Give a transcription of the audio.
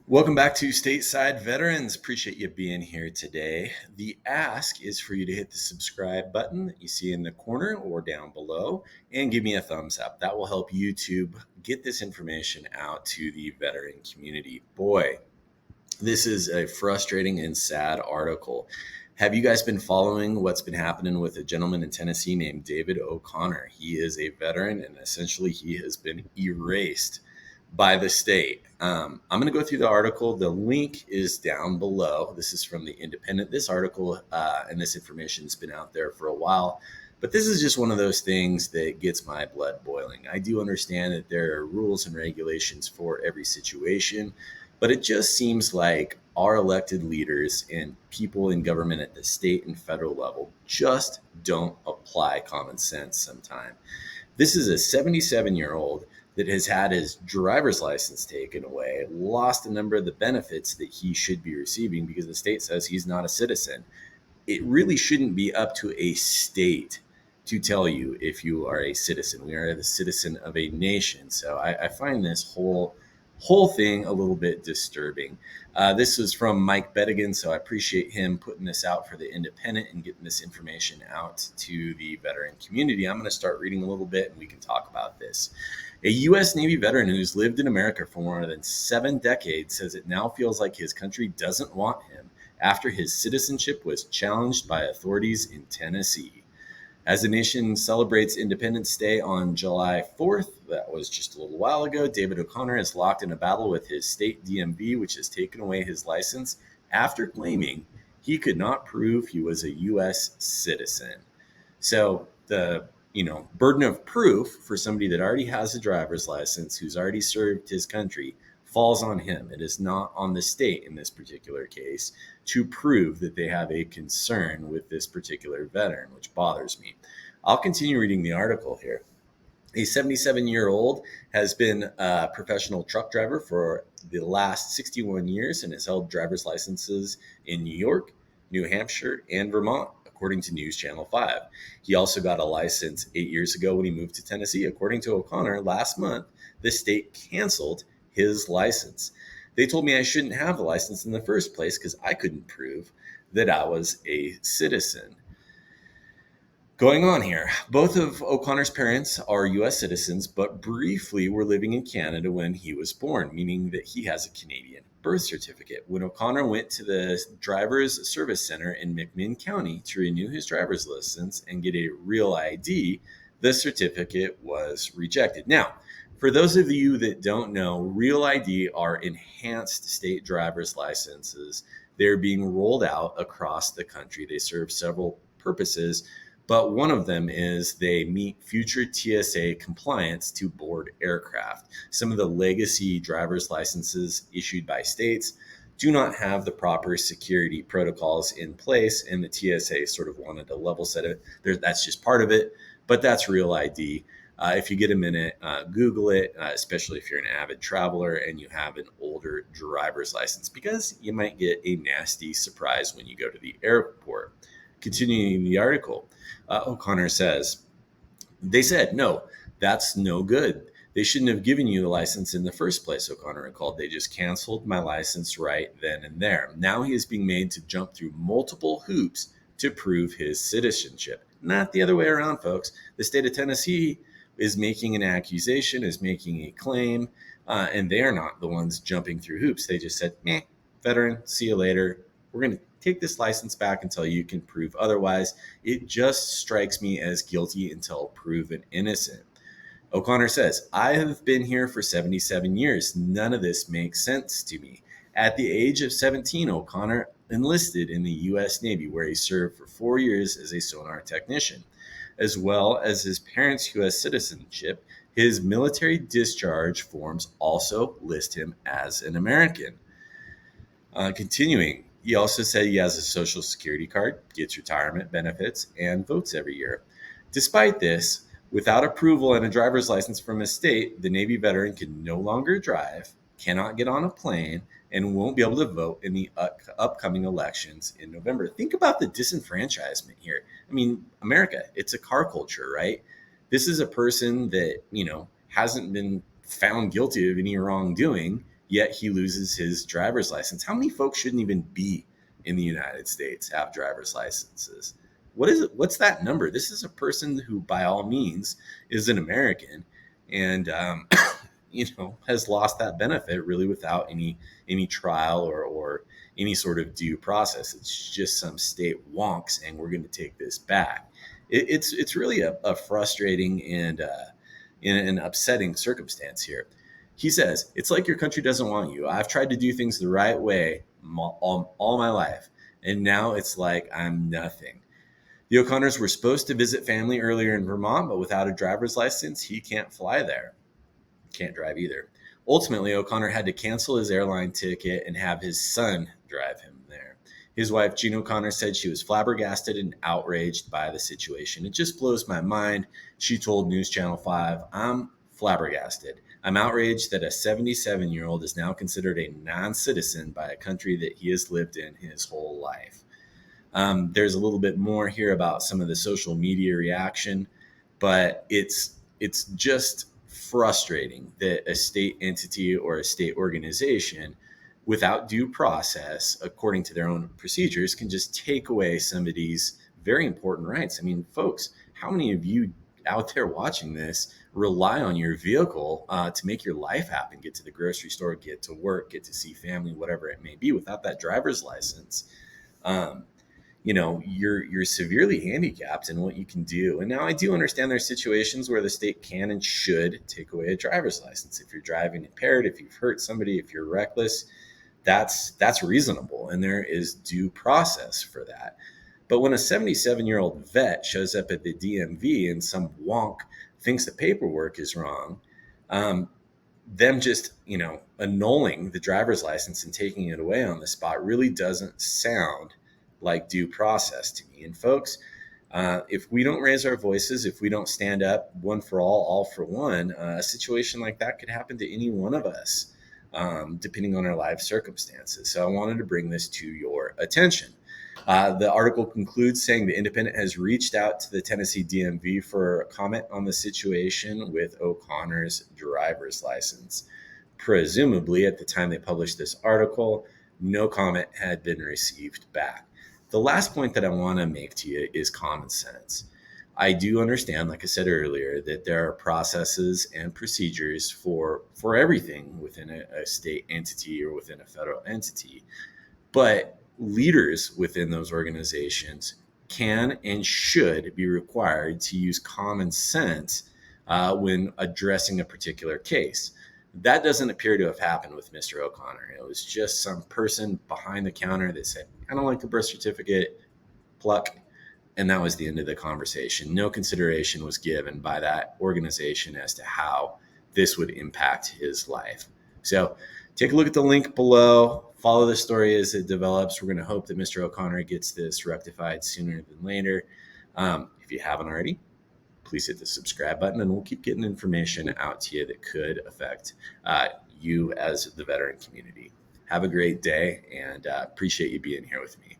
Welcome back to Stateside Veterans. Appreciate you being here today. The ask is for you to hit the subscribe button that you see in the corner or down below and give me a thumbs up. That will help YouTube get this information out to the veteran community. Boy, this is a frustrating and sad article. Have you guys been following what's been happening with a gentleman in Tennessee named David O'Connor? He is a veteran and essentially he has been erased by the state. I'm going to go through the article. The link is down below. This is from the Independent. This article and this information has been out there for a while, but this is just one of those things that gets my blood boiling. I do understand that there are rules and regulations for every situation, but it just seems like our elected leaders and people in government at the state and federal level just don't apply common sense sometimes. This is a 77-year-old that has had his driver's license taken away, lost a number of the benefits that he should be receiving because the state says he's not a citizen. It really shouldn't be up to a state to tell you if you are a citizen. We are the citizen of a nation. So I find this whole thing a little bit disturbing. This was from Mike Bettigan, so I appreciate him putting this out for the Independent and getting this information out to the veteran community. I'm going to start reading a little bit and we can talk about this. A U.S. Navy veteran who's lived in America for more than 7 decades says it now feels like his country doesn't want him after his citizenship was challenged by authorities in Tennessee. As the nation celebrates Independence Day on July 4th, that was just a little while ago, David O'Connor is locked in a battle with his state DMV, which has taken away his license after claiming he could not prove he was a U.S. citizen. So the burden of proof for somebody that already has a driver's license, who's already served his country, falls on him. It is not on the state in this particular case to prove that they have a concern with this particular veteran, which bothers me. I'll continue reading the article here. A 77-year-old has been a professional truck driver for the last 61 years and has held driver's licenses in New York, New Hampshire, and Vermont, according to News Channel 5. He also got a license 8 years ago when he moved to Tennessee. According to O'Connor, last month, the state canceled his license. They told me I shouldn't have the license in the first place because I couldn't prove that I was a citizen. Going on here, both of O'Connor's parents are U.S. citizens, but briefly were living in Canada when he was born, meaning that he has a Canadian birth certificate. When O'Connor went to the Driver's Service Center in McMinn County to renew his driver's license and get a real ID, the certificate was rejected. Now, for those of you that don't know, Real ID are enhanced state driver's licenses. They're being rolled out across the country. They serve several purposes, but one of them is they meet future TSA compliance to board aircraft. Some of the legacy driver's licenses issued by states do not have the proper security protocols in place, and the TSA sort of wanted to level set it. That's just part of it, but that's Real ID. If you get a minute, Google it, especially if you're an avid traveler and you have an older driver's license, because you might get a nasty surprise when you go to the airport. Continuing the article, O'Connor says, they said, no, that's no good. They shouldn't have given you the license in the first place, O'Connor recalled. They just canceled my license right then and there. Now he is being made to jump through multiple hoops to prove his citizenship. Not the other way around, folks. The state of Tennessee is making an accusation, is making a claim, and they are not the ones jumping through hoops. They just said, meh, veteran, see you later. We're going to take this license back until you can prove otherwise. It just strikes me as guilty until proven innocent. O'Connor says, I have been here for 77 years. None of this makes sense to me. At the age of 17, O'Connor enlisted in the U.S. Navy, where he served for 4 years as a sonar technician. As well as his parents' U.S. citizenship, his military discharge forms also list him as an American. Continuing, he also said he has a social security card, gets retirement benefits, and votes every year. Despite this, without approval and a driver's license from his state, the Navy veteran can no longer drive, cannot get on a plane, and won't be able to vote in the upcoming elections in November. Think about the disenfranchisement here. I mean, America, it's a car culture, right? This is a person that, hasn't been found guilty of any wrongdoing, yet he loses his driver's license. How many folks shouldn't even be in the United States have driver's licenses? What is it? What's that number? This is a person who, by all means, is an American, and has lost that benefit really without any trial or any sort of due process. It's just some state wonk saying we're going to take this back. It's really a frustrating and an upsetting circumstance here. He says, it's like your country doesn't want you. I've tried to do things the right way all my life, and now it's like I'm nothing. The O'Connors were supposed to visit family earlier in Vermont, but without a driver's license, he can't fly there. Can't drive either. Ultimately, O'Connor had to cancel his airline ticket and have his son drive him there. His wife, Jean O'Connor, said she was flabbergasted and outraged by the situation. It just blows my mind, she told News Channel 5. I'm flabbergasted. I'm outraged that a 77-year-old is now considered a non-citizen by a country that he has lived in his whole life. There's a little bit more here about some of the social media reaction, but it's just frustrating that a state entity or a state organization, without due process, according to their own procedures, can just take away somebody's very important rights. I mean, folks, how many of you out there watching this rely on your vehicle to make your life happen, get to the grocery store, get to work, get to see family, whatever it may be? Without that driver's license, you're severely handicapped in what you can do. And now I do understand there's situations where the state can and should take away a driver's license. If you're driving impaired, if you've hurt somebody, if you're reckless, that's reasonable, and there is due process for that. But when a 77-year-old vet shows up at the DMV and some wonk thinks the paperwork is wrong, them just annulling the driver's license and taking it away on the spot really doesn't sound like due process to me. And folks, if we don't raise our voices, if we don't stand up, one for all for one, a situation like that could happen to any one of us, depending on our life circumstances. So I wanted to bring this to your attention. The article concludes saying the Independent has reached out to the Tennessee DMV for a comment on the situation with O'Connor's driver's license. Presumably, at the time they published this article, no comment had been received back. The last point that I want to make to you is common sense. I do understand, like I said earlier, that there are processes and procedures for everything within a state entity or within a federal entity. But leaders within those organizations can and should be required to use common sense when addressing a particular case. That doesn't appear to have happened with Mr. O'Connor. It was just some person behind the counter that said, I don't like the birth certificate, pluck. And that was the end of the conversation. No consideration was given by that organization as to how this would impact his life. So take a look at the link below. Follow the story as it develops. We're going to hope that Mr. O'Connor gets this rectified sooner than later. If you haven't already, please hit the subscribe button, and we'll keep getting information out to you that could affect you as the veteran community. Have a great day, and appreciate you being here with me.